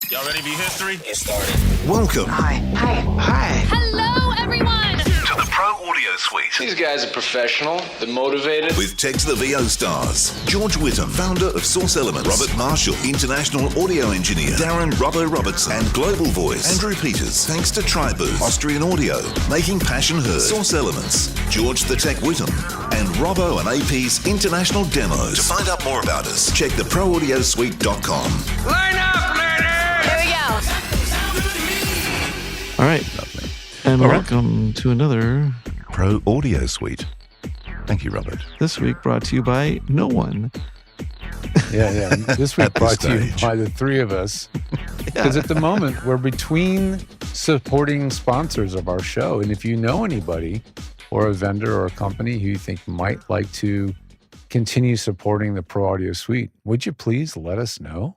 Y'all ready for history? Get started. Welcome. Hi. Hello, everyone. To the Pro Audio Suite. These guys are professional. They're motivated. With Tech to the VO stars. George Whittam, founder of Source Elements. Robert Marshall, international audio engineer. Darren Robbo Robertson and Global Voice. Andrew Peters, thanks to Tribooth. Austrian Audio, making passion heard. Source Elements. George the Tech Whittam. And Robbo and AP's international demos. To find out more about us, check theproaudiosuite.com. Line up, ladies! Here we go. All right. Lovely. And All right. welcome to another Pro Audio Suite. Thank you, Robert. This Week brought to you by no one. Yeah. This week At this brought to you stage. by the three of us. Because at the moment, we're between supporting sponsors of our show. And if you know anybody or a vendor or a company who you think might like to continue supporting the Pro Audio Suite, would you please let us know?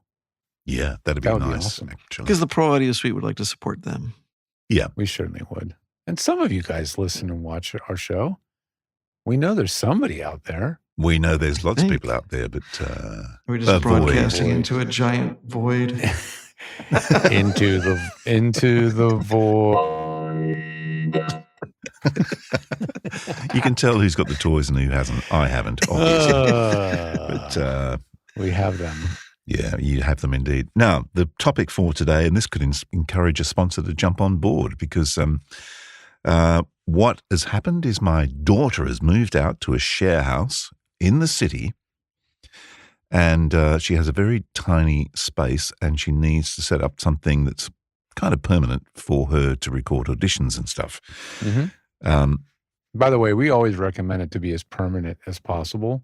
Yeah, that'd be That would be nice, awesome. actually. Because the Pro Audio Suite would like to support them. Yeah. We certainly would. And some of you guys listen and watch our show. We know there's somebody out there. We know there's lots of Thanks. people out there, but We're just a broadcasting void. into a giant void. into the void. you can tell who's got the toys and who hasn't. I haven't, obviously. But We have them. yeah, you have them indeed. Now, the topic for today, and this could encourage a sponsor to jump on board because what has happened is my daughter has moved out to a share house in the city, and she has a very tiny space, and she needs to set up something that's kind of permanent for her to record auditions and stuff. Mm-hmm. By the way, we always recommend it to be as permanent as possible.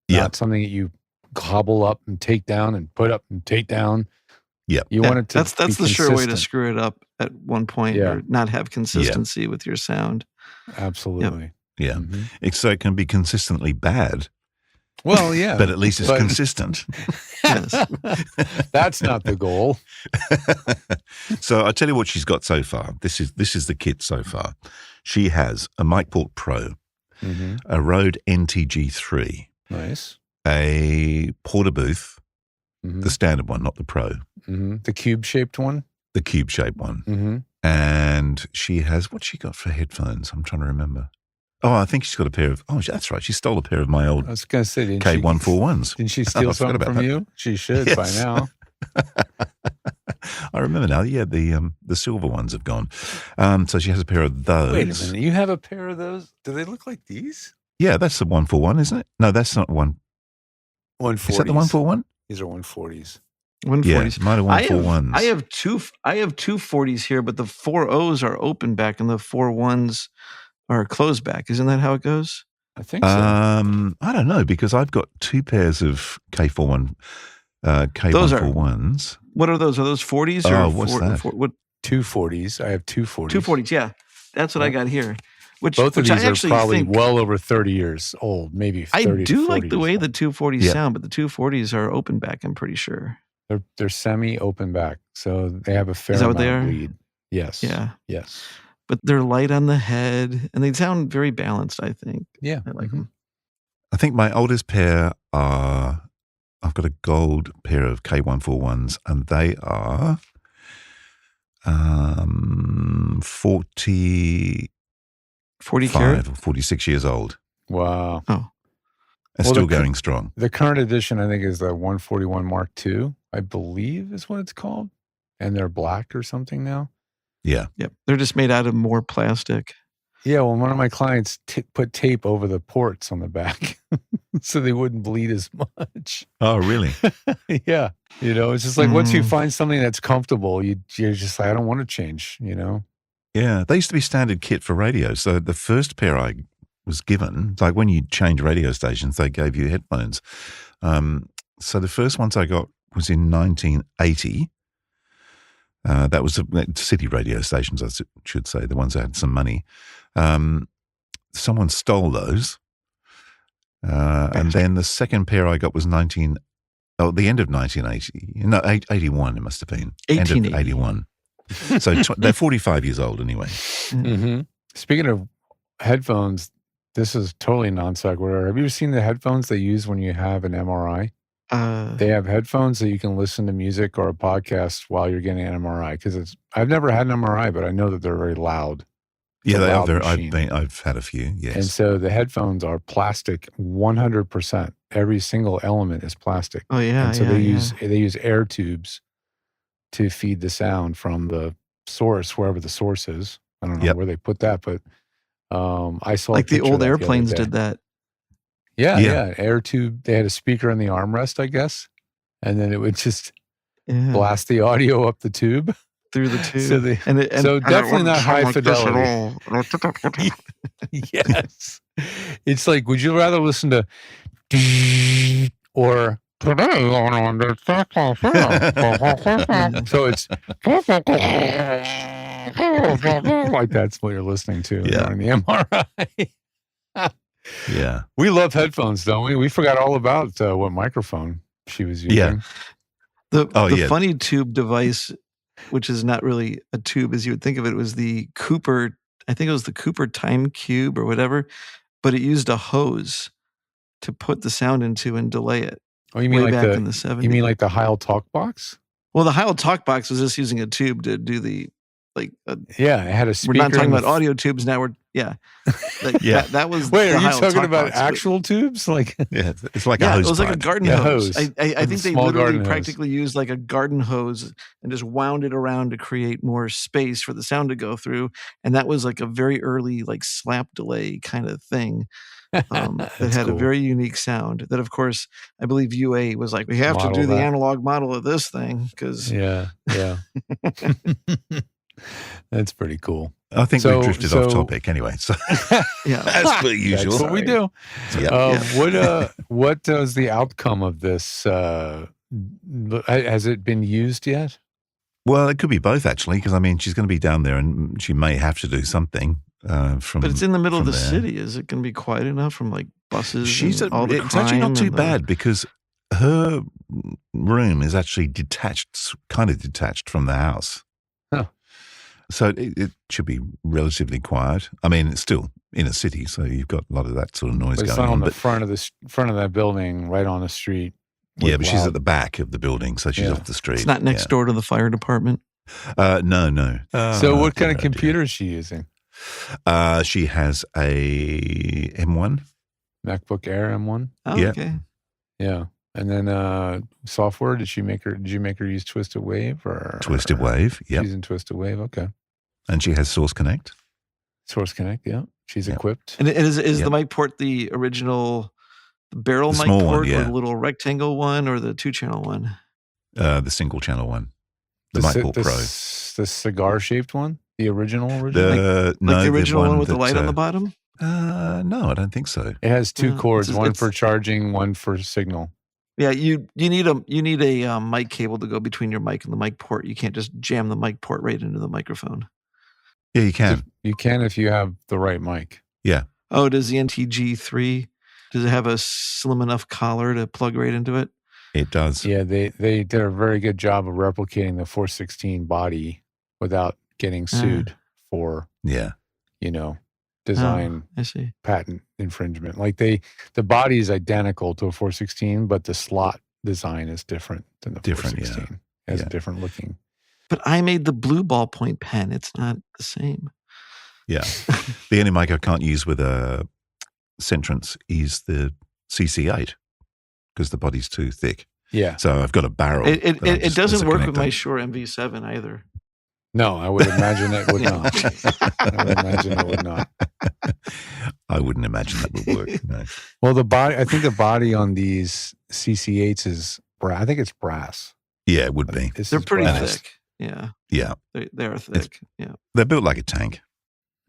Yeah. Not something that you cobble up and take down and put up and take down. Yeah. You want it to That's be the sure way to consistent. screw it up at one point Yeah. or not have consistency with your sound. Absolutely. Yeah. Mhm. So it can be consistently bad, Well, yeah. but at least it's But- consistent. Yes. That's not the goal. So I tell you what she's got so far. This is the kit so far. She has a MicPort Pro, Mm-hmm. a RØDE NTG3, Nice. a Porta Booth, Mhm. the standard one, not the Pro, Mm-hmm. The cube-shaped one. the cube-shaped one. Mm-hmm. And she has, what's she got for headphones? I'm trying to remember. Oh, I think she's got a pair of, that's right. She stole a pair of my old I was going to say, K141s. Didn't she I steal forgot something about from that. you? She should by Yes. now. I remember now. Yeah, the silver ones have gone. So she has a pair of those. Wait a minute. You have a pair of those? Do they look like these? Yeah, that's the 141, isn't it? No, that's not one. 140s. Is that the 141? These are 140s. 140s. Yeah, might have 141s. I have two 40s here, but the 40s are open back and the 41s are closed back. Isn't that how it goes? I think so. I don't know because I've got two pairs of K141s. Those are- K141s. What are those? Are those 40s or Oh, what's that? what 240s. I have 240s. 240s? Yeah, that's what I got here. Which Both of which I these are actually probably think, well over 30 years old, maybe 30 I do like the 40s. way the 240s Yeah. sound, but the 240s are open back. I'm pretty sure. They're semi-open back, so they have a fair Is that what amount they of are? lead. Yes. Yeah, Yes. but they're light on the head and they sound very balanced. I think Yeah. I like Mhm. them. I think my oldest pair are, I've got a gold pair of K141s and they are 45 40 carat. or 46 years old Wow. and Well, still the- going strong. The current edition, I think, is the 141 Mark II, I believe is what it's called. And they're black or something now. Yeah. Yep, they're just made out of more plastic. Yeah, well, one of my clients put tape over the ports on the back so they wouldn't bleed as much. Oh, really? Yeah. It's just like once you Mm. find something that's comfortable, you're just like, I don't want to change, Yeah. They used to be standard kit for radio. So the first pair I was given, like when you change radio stations, they gave you headphones. So the first ones I got was in 1980. That was the city radio stations, I should say, the ones that had some money. Someone stole those. And then the second pair I got was the end of 1980. No, 81 it must have been. End of 1880. 81. So they're 45 years old anyway. Mm-hmm. Speaking of headphones, this is totally non sequitur. Have you ever seen the headphones they use when you have an MRI? They have headphones that you can listen to music or a podcast while you're getting an MRI. Because I've never had an MRI, but I know that they're very loud. Yeah, they are loud very. machine. I've had a few. Yes. And so the headphones are plastic, 100%. Every single element is plastic. Oh yeah. And so yeah, they use air tubes to feed the sound from the source, wherever the source is. I don't know where they put that, but I saw like a the picture of old that the other airplanes day. did that. Yeah. Air tube. They had a speaker in the armrest, I guess, and then it would just Yeah. blast the audio up the tube. Through the tube. So, so definitely not high fidelity. Yes. It's like, would you rather listen to or today on the so it's like that's what you're listening to during the MRI. Yeah. We love headphones, don't we? We forgot all about what microphone she was using. Yeah. The funny tube device, which is not really a tube as you would think of it, was the Cooper. I think it was the Cooper Time Cube or whatever, but it used a hose to put the sound into and delay it. Oh, you mean way like back in the 70s? You mean like the Heil Talk Box? Well, the Heil Talk Box was just using a tube to do the it had a speaker. We're not talking about audio tubes now. That was. Wait, the are you Heil talking Talk about Box, actual tubes? Like it's like a hose. It was like a pipe. garden hose. I think they literally practically used like a garden hose and just wound it around to create more space for the sound to go through. And that was like a very early like slap delay kind of thing. That had a very unique sound that, of course, I believe UA was like, we have to do the analog model of this thing because yeah that's pretty cool. I think we drifted off topic anyway. So as per usual, that's what we do. What is the outcome of this? Has it been used yet? Well, it could be both actually, because I mean, she's going to be down there, and she may have to do something. But it's in the middle of the city. Is it going to be quiet enough from like buses? It's actually not too bad because her room is actually kind of detached from the house. Huh. So it should be relatively quiet. I mean, it's still in a city, so you've got a lot of that sort of noise going on. On the front of that building, right on the street. Yeah, but she's at the back of the building, so she's off the street. It's not next door to the fire department. No. So what kind of computer is she using? She has a M1. MacBook Air M1? Oh, yeah. Okay. Yeah. And then software, did you make her use TwistedWave or TwistedWave, yeah. She's in TwistedWave, okay. And she has Source Connect. Source Connect, yeah. She's equipped. And is the MicPort the original barrel MicPort or the little rectangle one or the 2-channel one? The single channel one. The MicPort Pro. The cigar shaped one? The original? The original one with the light on the bottom? No, I don't think so. It has two cords, one for charging, one for signal. Yeah, you need a mic cable to go between your mic and the mic port. You can't just jam the mic port right into the microphone. Yeah, you can. You can if you have the right mic. Yeah. Oh, does the NTG3, does it have a slim enough collar to plug right into it? It does. Yeah, they did a very good job of replicating the 416 body without getting sued for design patent infringement. Like the body is identical to a 416, but the slot design is different than the 416. It has a different looking. But I made the blue ballpoint pen. It's not the same. Yeah. The only mic I can't use with a CEntrance is the CC8 because the body's too thick. Yeah. So I've got a barrel. It doesn't work with my Shure MV7 either. No, I would imagine it would not. I would imagine it would not. I wouldn't imagine that would work. No. Well, I think the body on these CC8s is brass. I think it's brass. Yeah, it would be. They're pretty thick. Yeah. Yeah. They are thick. Yeah. They're built like a tank.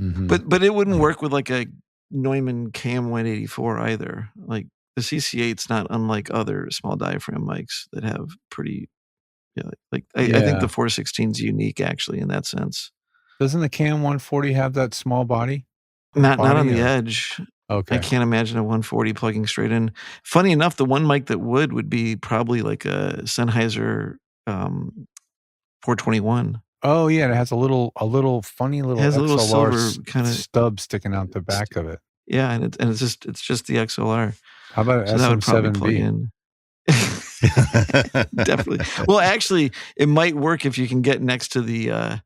Mm-hmm. But it wouldn't work with like a Neumann KM184 either. Like the CC8's not unlike other small diaphragm mics that have pretty, I think the 416's unique actually in that sense. Doesn't the KM140 have that small body? Not on the edge. Okay. I can't imagine a 140 plugging straight in. Funny enough, the one mic that would be probably like a Sennheiser 421. Oh yeah, it has a little funny little has XLR a little silver kind of stub sticking out the back of it. Yeah, and it's just the XLR. How about an SM7B? Definitely. Well, actually, it might work if you can get next to the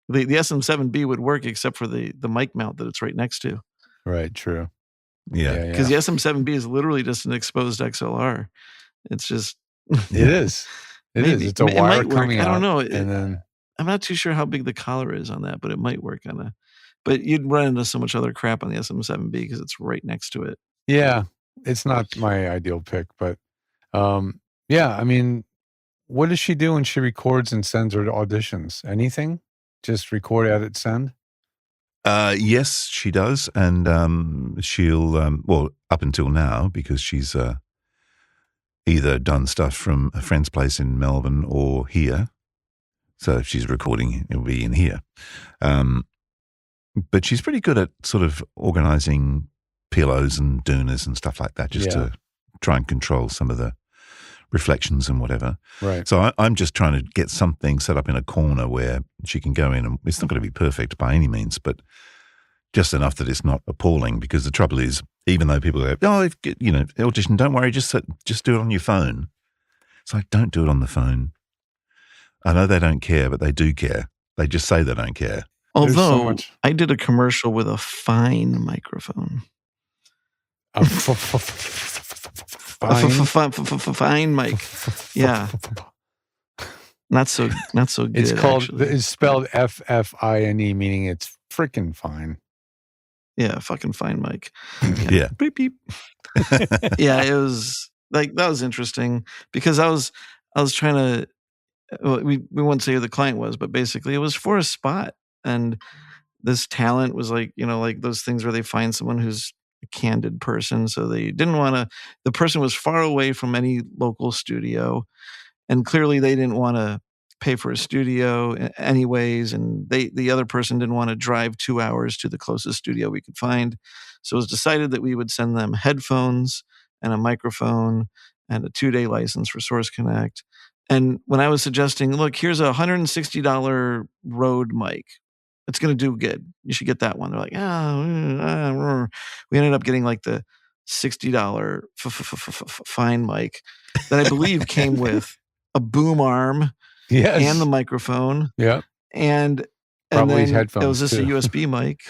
SM7B would work, except for the mic mount that it's right next to. Right. True. Yeah. Because the SM7B is literally just an exposed XLR. It's just. It is. It is. It's a wire coming out. I don't know. And then I'm not too sure how big the collar is on that, but it might work on a. But you'd run into so much other crap on the SM7B because it's right next to it. Yeah, it's not my ideal pick, but yeah, I mean, what does she do when she records and sends her auditions? Anything? Just record, edit, send? Yes, she does. And she'll, well, up until now, because she's either done stuff from a friend's place in Melbourne or here. So if she's recording, it'll be in here. But she's pretty good at sort of organizing pillows and doonas and stuff like that, just to try and control some of the reflections and whatever. Right. So I'm just trying to get something set up in a corner where she can go in, and it's not going to be perfect by any means, but just enough that it's not appalling. Because the trouble is, even though people go, oh, audition, don't worry, just do it on your phone. It's like, don't do it on the phone. I know they don't care, but they do care. They just say they don't care. Although I did a commercial with a fine microphone. Fine mic. Yeah. Not so good. It's spelled FFINE, meaning it's freaking fine. Yeah, fucking fine mic. Yeah. Beep beep. Yeah, it was like, that was interesting because I was trying to, we won't say who the client was, but basically it was for a spot. And this talent was like, like those things where they find someone who's a candid person. So they didn't want to, the person was far away from any local studio. And clearly they didn't want to pay for a studio anyways. And the other person didn't want to drive 2 hours to the closest studio we could find. So it was decided that we would send them headphones and a microphone and a 2-day license for Source Connect. And when I was suggesting, look, here's a $160 Rode mic. It's going to do good. You should get that one. They're like, we ended up getting like the $60 fine mic that I believe came with a boom arm and the microphone. Yeah. And probably then headphones. It was just a USB mic.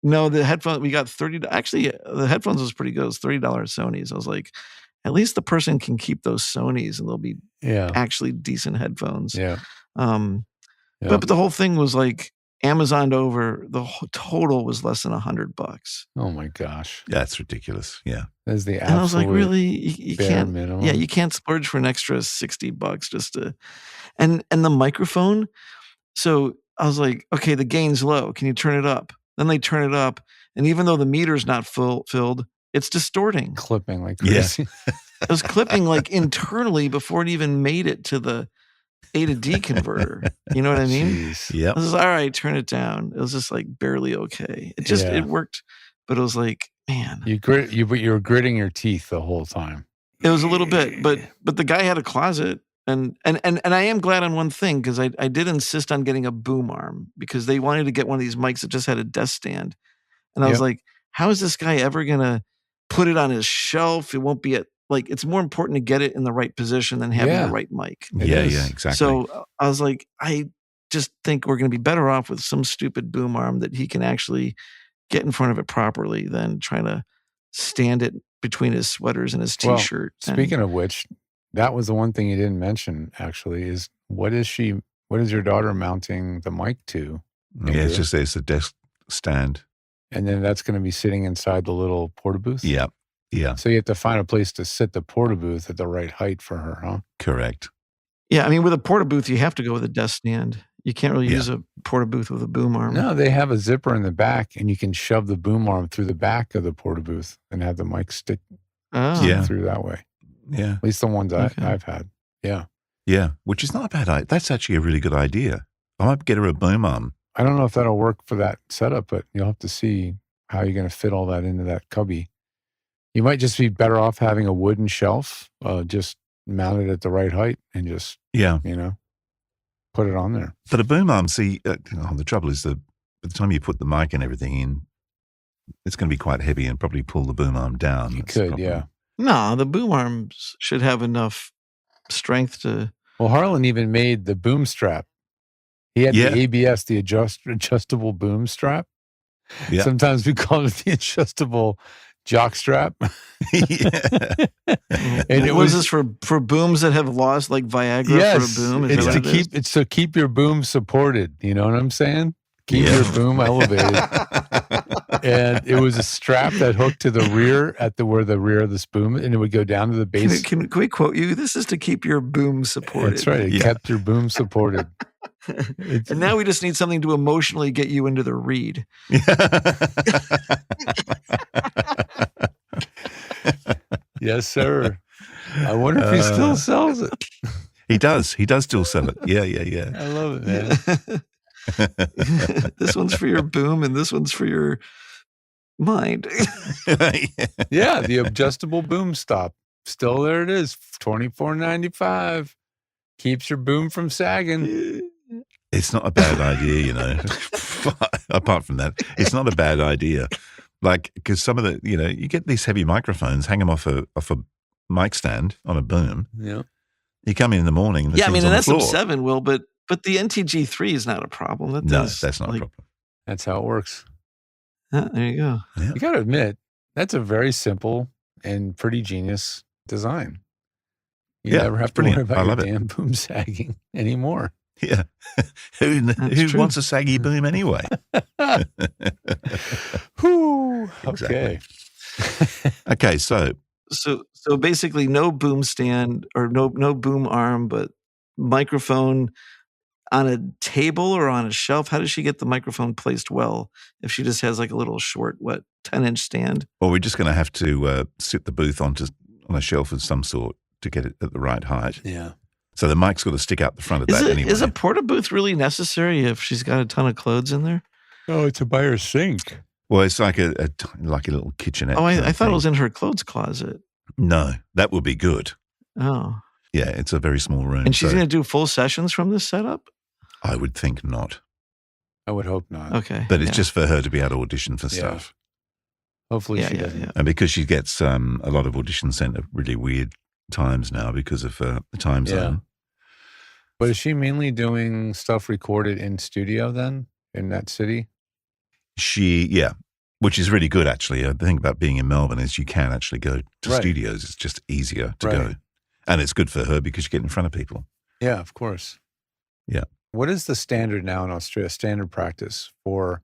No, the headphones, we got $30. Actually, the headphones was pretty good. It was $30 Sonys. I was like, at least the person can keep those Sonys and they'll be actually decent headphones. Yeah. But the whole thing was like Amazoned over. The total was less than $100. Oh my gosh. That's ridiculous. Yeah. That's the absolute. And I was like, really? You can't. Minimum. Yeah, you can't splurge for an extra $60 just to. And the microphone. So I was like, okay, the gain's low. Can you turn it up? Then they turn it up, and even though the meter's not filled, it's distorting. Clipping like crazy. Yeah. It was clipping like internally before it even made it to the A to D converter. You know what I mean? Yeah. I was like, all right, turn it down. It was just like barely okay. It just it worked, but it was like, man. You were gritting your teeth the whole time. It was a little bit, but the guy had a closet. And I am glad on one thing, because I did insist on getting a boom arm because they wanted to get one of these mics that just had a desk stand. And I was like, how is this guy ever going to put it on his shelf? It won't be it's more important to get it in the right position than having the right mic. Yeah, exactly. So I was like, I just think we're going to be better off with some stupid boom arm that he can actually get in front of it properly than trying to stand it between his sweaters and his t-shirt. Well, speaking of which, that was the one thing you didn't mention, actually, is what is your daughter mounting the mic to? Yeah, it's a desk stand. And then that's going to be sitting inside the little Porta Booth? Yeah. Yeah. So you have to find a place to sit the Porta Booth at the right height for her, huh? Correct. Yeah, I mean, with a Porta Booth, you have to go with a desk stand. You can't really use a Porta Booth with a boom arm. No, they have a zipper in the back, and you can shove the boom arm through the back of the Porta Booth and have the mic stick through that way. Yeah. At least the ones I've had. Yeah. Yeah, which is not a bad idea. That's actually a really good idea. I might get her a boom arm. I don't know if that'll work for that setup, but you'll have to see how you're going to fit all that into that cubby. You might just be better off having a wooden shelf, just mounted at the right height and just, put it on there. But a boom arm, the trouble is by the time you put the mic and everything in, it's going to be quite heavy and probably pull the boom arm down. You could, yeah. No, the boom arms should have enough strength to. Well, Harlan even made the boom strap. He had the ABS, the adjustable boom strap. Yeah. Sometimes we call it the adjustable jock strap. And it was this for booms that have lost like Viagra for a boom. It's to keep your boom supported. You know what I'm saying? Keep your boom elevated. And it was a strap that hooked to the rear where the rear of this boom, and it would go down to the base. Can we quote you? This is to keep your boom supported. That's right. It kept your boom supported. And now we just need something to emotionally get you into the reed. Yes, sir. I wonder if he still sells it. He does. He does still sell it. Yeah. I love it, man. This one's for your boom and this one's for your mind. Yeah, the adjustable boom stop. Still there it is. $24.95. Keeps your boom from sagging. It's not a bad idea, you know. Apart from that, it's not a bad idea. Like, because some of the, you know, you get these heavy microphones, hang them off a mic stand on a boom. Yeah. You come in the morning. And yeah, I mean, an SM7 will, but the NTG3 is not a problem. That's not a problem. That's how it works. There you go. Yeah. You got to admit, that's a very simple and pretty genius design. You never have to worry about your damn boom sagging anymore. Yeah. Who wants a saggy boom anyway? Whew. Exactly. Okay, so basically no boom stand or no boom arm, but microphone on a table or on a shelf. How does she get the microphone placed well if she just has like a little short, 10-inch stand? Well, we're just going to have to sit the booth on a shelf of some sort to get it at the right height. Yeah. So the mic's got to stick out the front of that anyway. Is a Porta Booth really necessary if she's got a ton of clothes in there? Oh, it's by her sink. Well, it's like a little kitchenette. Oh, I thought it was in her clothes closet. No, that would be good. Oh. Yeah, it's a very small room. And she's going to do full sessions from this setup? I would think not. I would hope not. Okay. But it's just for her to be able to audition for stuff. Hopefully she doesn't. Yeah. And because she gets a lot of auditions sent at really weird times now because of the time zone. But is she mainly doing stuff recorded in studio then, in that city? Which is really good actually. The thing about being in Melbourne is you can actually go to studios. It's just easier to go. And it's good for her because you get in front of people. Yeah, of course. Yeah. What is the standard now in Australia, standard practice for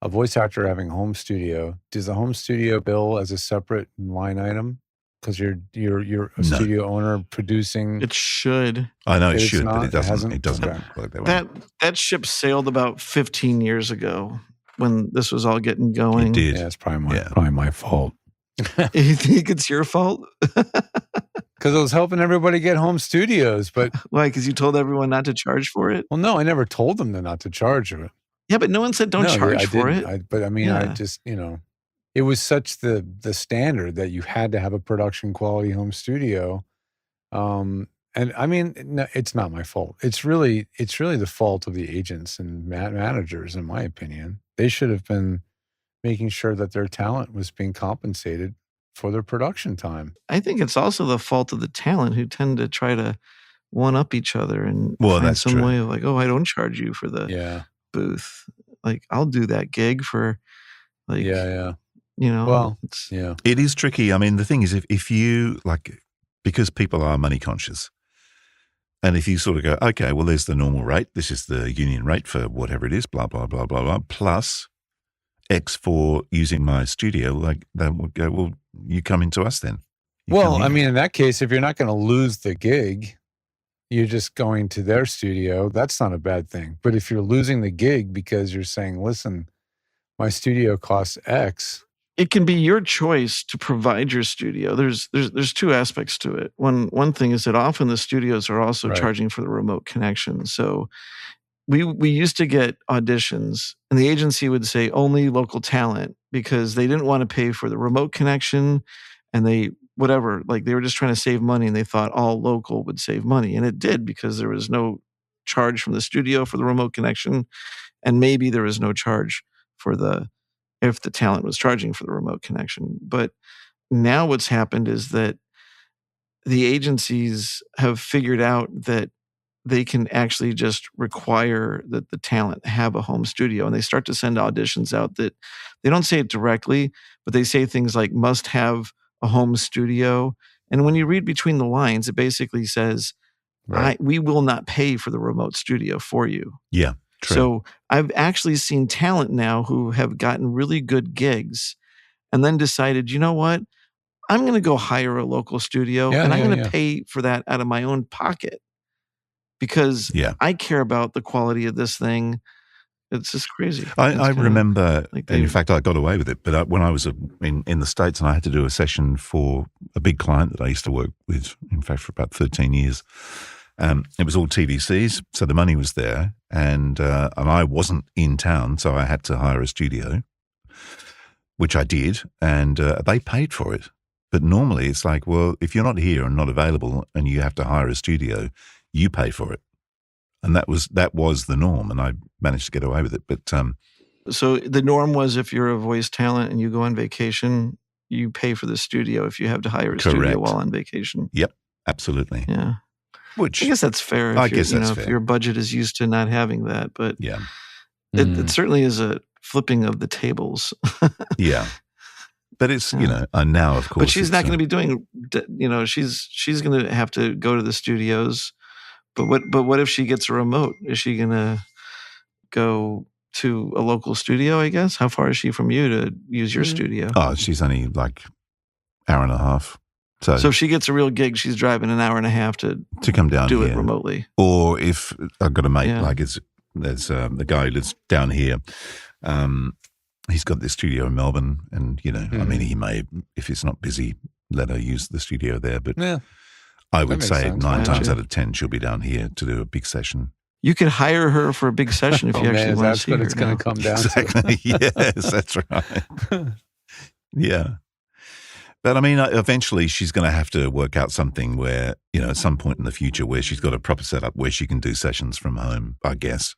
a voice actor having a home studio? Does the home studio bill as a separate line item? Because you're a studio owner producing. It should. I know it should, but it doesn't. It doesn't work that way. That ship sailed about 15 years ago when this was all getting going. It did. Yeah, it's probably my fault. You think it's your fault? Because I was helping everybody get home studios, but why? Because you told everyone not to charge for it? Well, no, I never told them not to charge for it. Yeah, but no one said don't charge for it. I just, it was such the standard that you had to have a production quality home studio. And I mean, no, it's not my fault. It's really the fault of the agents and managers, in my opinion. They should have been making sure that their talent was being compensated for their production time. I think it's also the fault of the talent who tend to try to one up each other and find some way of like, oh, I don't charge you for the booth. Like, I'll do that gig for like, you know. Well, it is tricky. I mean, the thing is, if you because people are money conscious, and if you sort of go, okay, well, there's the normal rate. This is the union rate for whatever it is, blah, blah, blah, blah, blah, plus X for using my studio, they would go, well, you come into us then. I mean, in that case, if you're not going to lose the gig, you're just going to their studio, that's not a bad thing. But if you're losing the gig because you're saying, listen, my studio costs X. It can be your choice to provide your studio. There's two aspects to it. One thing is that often the studios are also charging for the remote connection. So we used to get auditions and the agency would say only local talent because they didn't want to pay for the remote connection and they were just trying to save money and they thought all local would save money. And it did because there was no charge from the studio for the remote connection. And maybe there was no charge for if the talent was charging for the remote connection. But now what's happened is that the agencies have figured out that they can actually just require that the talent have a home studio, and they start to send auditions out that they don't say it directly, but they say things like must have a home studio. And when you read between the lines, it basically says, we will not pay for the remote studio for you. Yeah, true. So I've actually seen talent now who have gotten really good gigs and then decided, you know what? I'm going to go hire a local studio and I'm going to pay for that out of my own pocket because I care about the quality of this thing. It's just crazy. I remember, in fact, I got away with it, but when I was in the States and I had to do a session for a big client that I used to work with, in fact, for about 13 years, it was all TVCs, so the money was there, and I wasn't in town, so I had to hire a studio, which I did, and they paid for it. But normally it's like, well, if you're not here and not available and you have to hire a studio, you pay for it. And that was the norm, and I managed to get away with it. But so the norm was if you're a voice talent and you go on vacation, you pay for the studio if you have to hire a studio while on vacation. Yep, absolutely. Yeah. Which I guess that's fair. I guess that's fair. If your budget is used to not having that, but yeah, it certainly is a flipping of the tables. Yeah. But it's, and now, of course. But she's not going to be doing, she's going to have to go to the studios. But what if she gets a remote? Is she going to go to a local studio, I guess? How far is she from you to use your studio? Oh, she's only like hour and a half. So if she gets a real gig, she's driving an hour and a half to come down do here. It remotely. Or if I've got a mate, there's the guy who lives down here. He's got this studio in Melbourne, and I mean, he may, if it's not busy, let her use the studio there. But I would say 9 times out of 10, she'll be down here to do a big session. You could hire her for a big session if you actually want to see her. That's what it's going to come down to. Exactly. Yes, that's right. Yeah. But I mean, eventually she's going to have to work out something where, at some point in the future where she's got a proper setup where she can do sessions from home, I guess.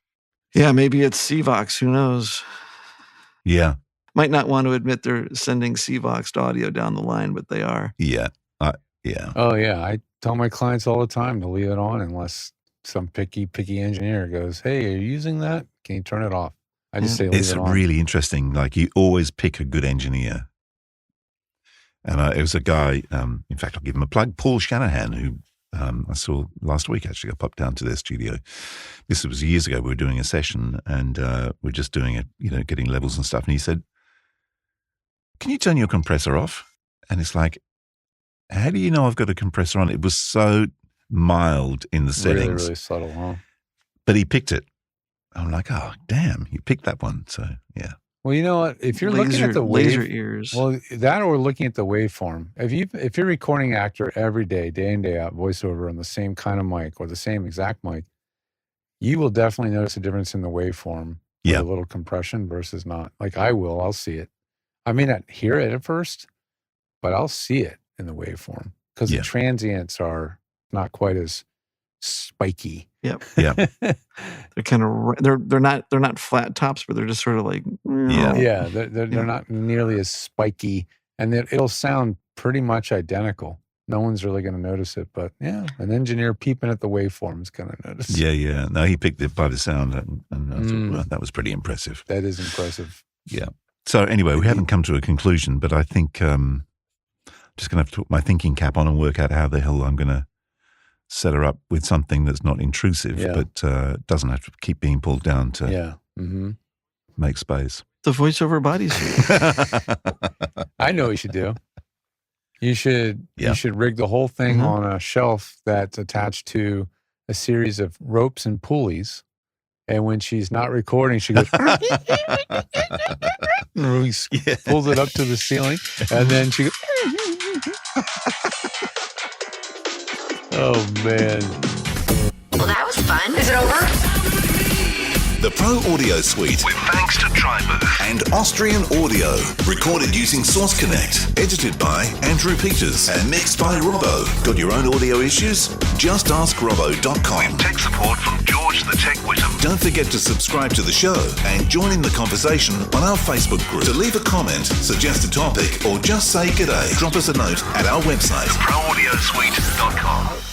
Yeah, maybe it's CVOX. Who knows? Yeah. Might not want to admit they're sending CVOXed audio down the line, but they are. Yeah. Yeah. Oh, yeah. I tell my clients all the time to leave it on unless some picky engineer goes, hey, are you using that? Can you turn it off? I just say leave it on. It's really interesting. Like, you always pick a good engineer. And it was a guy, in fact, I'll give him a plug, Paul Shanahan, who I saw last week, actually. I popped down to their studio. This was years ago. We were doing a session and we're just doing it, getting levels and stuff. And he said, can you turn your compressor off? And it's like, how do you know I've got a compressor on? It was so mild in the settings. Really, really subtle, huh? But he picked it. I'm like, oh, damn, you picked that one. So, yeah. Well, you know what? If you're looking at the laser ears, well, that or looking at the waveform. If you're recording actor every day, day in, day out, voiceover on the same kind of mic or the same exact mic, you will definitely notice a difference in the waveform. Yeah, a little compression versus not. Like I'll see it. I may not hear it at first, but I'll see it in the waveform because the transients are not quite as spiky. Yep. Yeah. They're kind of they're not flat tops, but they're just sort of like they're not nearly as spiky, and it'll sound pretty much identical. No one's really going to notice it, but an engineer peeping at the waveform is going to notice. Yeah. No, he picked it by the sound, and that was pretty impressive. That is impressive. Yeah. So anyway, we haven't come to a conclusion, but I think I'm just going to have to put my thinking cap on and work out how the hell I'm going to set her up with something that's not intrusive, but doesn't have to keep being pulled down to make space. The voiceover bodysuit. I know what you should do. You should rig the whole thing on a shelf that's attached to a series of ropes and pulleys. And when she's not recording, she goes, pulls it up to the ceiling, and then she goes, oh, man. Well, that was fun. Is it over? The Pro Audio Suite, with thanks to TwistedWave and Austrian Audio. Recorded using Source Connect. Edited by Andrew Peters and mixed by Robbo. Got your own audio issues? Just ask Robbo.com. With tech support from George the Tech Whittam. Don't forget to subscribe to the show and join in the conversation on our Facebook group. To leave a comment, suggest a topic, or just say g'day, drop us a note at our website, proaudiosuite.com.